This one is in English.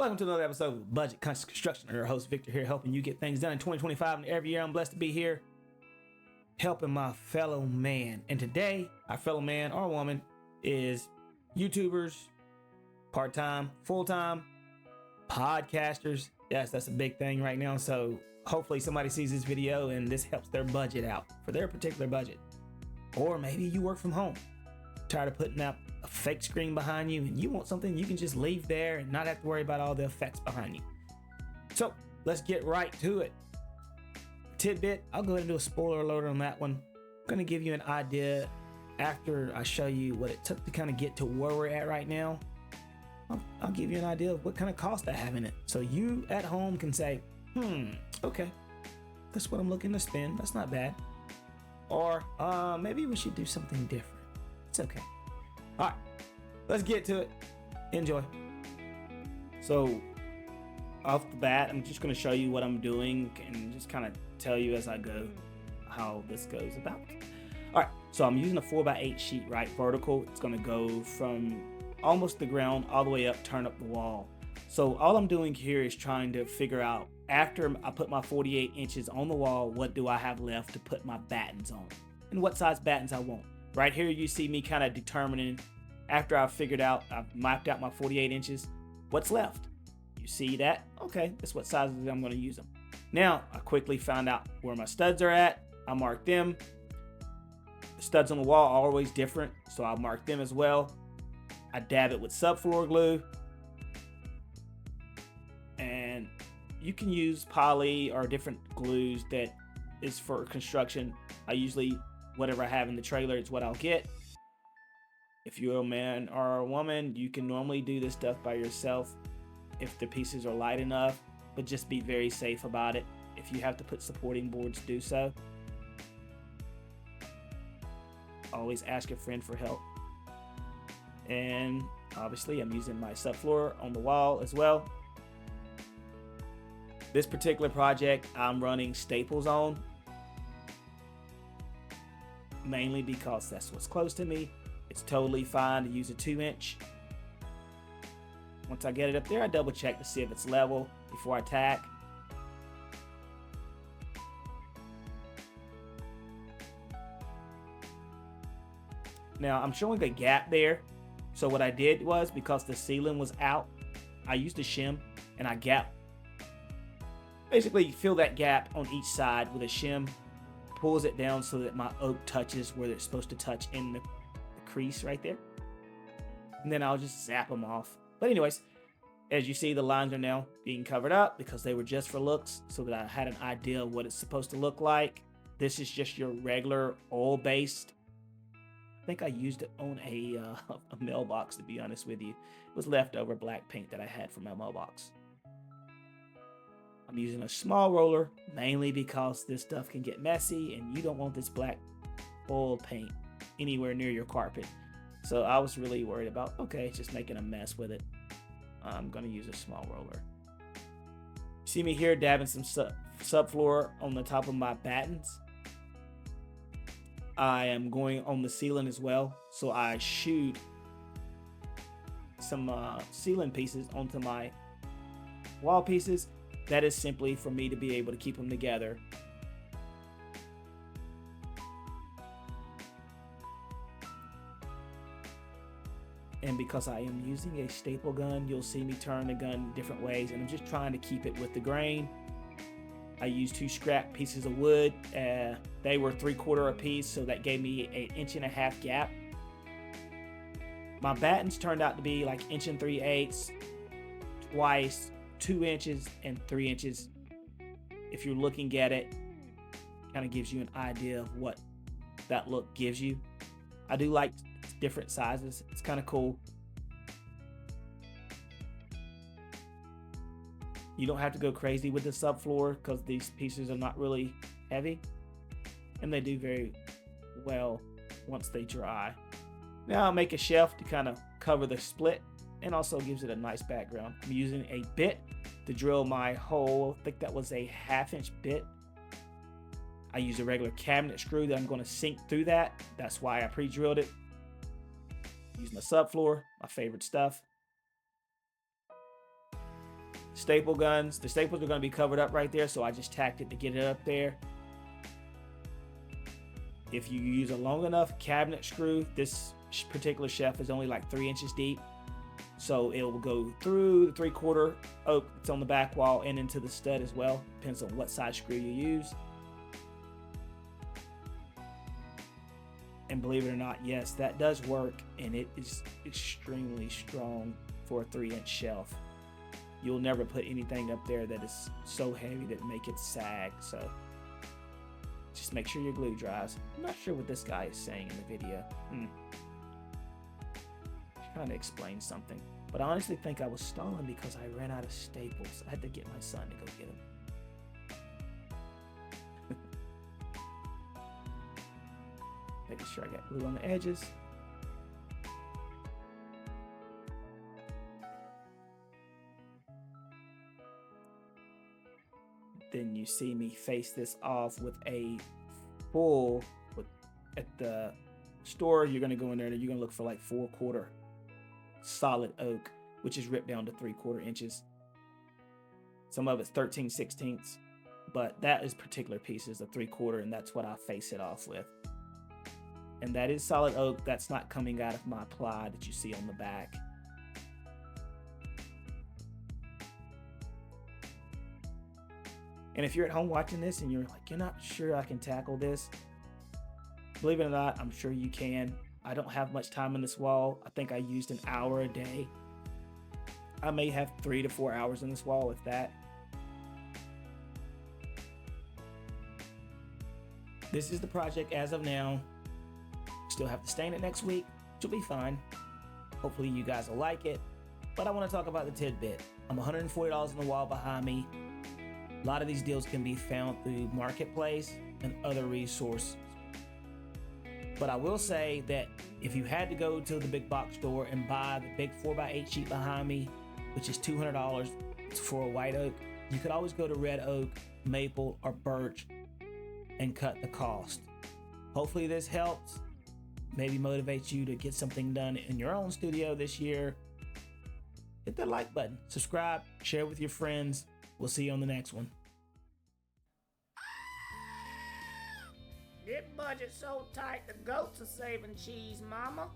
Welcome to another episode of Budget Conscious Construction. I'm your host, Victor, here helping you get things done in 2025. And every year I'm blessed to be here helping my fellow man. And today, our fellow man or woman is YouTubers, part-time, full-time, podcasters. Yes, that's a big thing right now. So hopefully somebody sees this video and this helps their budget out for their particular budget. Or maybe you work from home, tired of putting up a fake screen behind you and you want something you can just leave there and not have to worry about all the effects behind you. So let's get right to it. Tidbit, I'll go ahead and do a spoiler alert on that one. I'm going to give you an idea after I show you what it took to kind of get to where we're at right now. I'll give you an idea of what kind of cost I have in it. So you at home can say, okay, that's what I'm looking to spend. That's not bad. Or maybe we should do something different. It's okay. All right, let's get to it. Enjoy. So off the bat, I'm just going to show you what I'm doing and just kind of tell you as I go how this goes about. All right, so I'm using a 4x8 sheet, right, vertical. It's going to go from almost the ground all the way up, turn up the wall. So all I'm doing here is trying to figure out, after I put my 48 inches on the wall, what do I have left to put my battens on and what size battens I want. Right here, you see me kind of determining, after I've mapped out my 48 inches, what's left. You see that? Okay, that's what sizes I'm going to use them. Now, I quickly found out where my studs are at. I marked them. The studs on the wall are always different, so I'll mark them as well. I dab it with subfloor glue. And you can use poly or different glues that is for construction. I usually, whatever I have in the trailer is what I'll get. If you're a man or a woman, you can normally do this stuff by yourself if the pieces are light enough, but just be very safe about it. If you have to put supporting boards, do so. Always ask a friend for help. And obviously I'm using my subfloor on the wall as well. This particular project I'm running staples on, mainly because that's what's close to me. It's totally fine to use a 2-inch. Once I get it up there, I double check to see if it's level before I tack. Now I'm showing a gap there. So what I did was, because the ceiling was out, I used a shim and I basically fill that gap on each side with a shim, pulls it down so that my oak touches where it's supposed to touch in the crease right there. And then I'll just zap them off. But anyways, as you see, the lines are now being covered up because they were just for looks, so that I had an idea of what it's supposed to look like. This is just your regular oil-based. I think I used it on a mailbox, to be honest with you. It was leftover black paint that I had from my mailbox. I'm using a small roller, mainly because this stuff can get messy and you don't want this black oil paint anywhere near your carpet. So I was really worried about, okay, just making a mess with it. I'm going to use a small roller. See me here dabbing some subfloor on the top of my battens. I am going on the ceiling as well. So I shoot some ceiling pieces onto my wall pieces. That is simply for me to be able to keep them together. And because I am using a staple gun, you'll see me turn the gun different ways, and I'm just trying to keep it with the grain. I used 2 scrap pieces of wood. They were 3/4 a piece, so that gave me an 1.5 inch gap. My battens turned out to be like 1 3/8, twice, 2 inches and 3 inches. If you're looking at it, kind of gives you an idea of what that look gives you. I do like different sizes. It's kind of cool. You don't have to go crazy with the subfloor because these pieces are not really heavy, and they do very well once they dry. Now I'll make a shelf to kind of cover the split and also gives it a nice background. I'm using a bit to drill my hole. I think that was a 1/2 inch bit. I use a regular cabinet screw that I'm going to sink through that. That's why I pre-drilled it. Use my subfloor, my favorite stuff. staple guns. The staples are going to be covered up right there, so I just tacked it to get it up there. If you use a long enough cabinet screw, this particular shelf is only like 3 inches deep, so it will go through the 3/4 oak that's on the back wall and into the stud as well. Depends on what size screw you use. And believe it or not, yes, that does work, and it is extremely strong for a 3-inch shelf. You'll never put anything up there that is so heavy that make it sag. So just make sure your glue dries. I'm not sure what this guy is saying in the video. Trying to explain something, but I honestly think I was stalling because I ran out of staples. I had to get my son to go get them. Making sure I got glue on the edges. Then you see me face this off with a full, at the store, you're gonna go in there and you're gonna look for like 4/4 solid oak, which is ripped down to 3/4 inches. Some of it's 13/16, but that is particular piece is a 3/4, and that's what I face it off with. And that is solid oak. That's not coming out of my ply that you see on the back. And if you're at home watching this and you're like, you're not sure I can tackle this, believe it or not, I'm sure you can. I don't have much time on this wall. I think I used an hour a day. I may have 3 to 4 hours on this wall, if that. This is the project as of now. Still have to stain it next week, which will be fine. Hopefully you guys will like it. But I want to talk about the tidbit. I'm $140 on the wall behind me. A lot of these deals can be found through Marketplace and other resources. But I will say that if you had to go to the big box store and buy the big 4x8 sheet behind me, which is $200 for a white oak, you could always go to red oak, maple, or birch and cut the cost. Hopefully this helps. Maybe motivates you to get something done in your own studio this year. Hit that like button, subscribe, share with your friends. We'll see you on the next one. This budget's so tight, the goats are saving cheese, mama.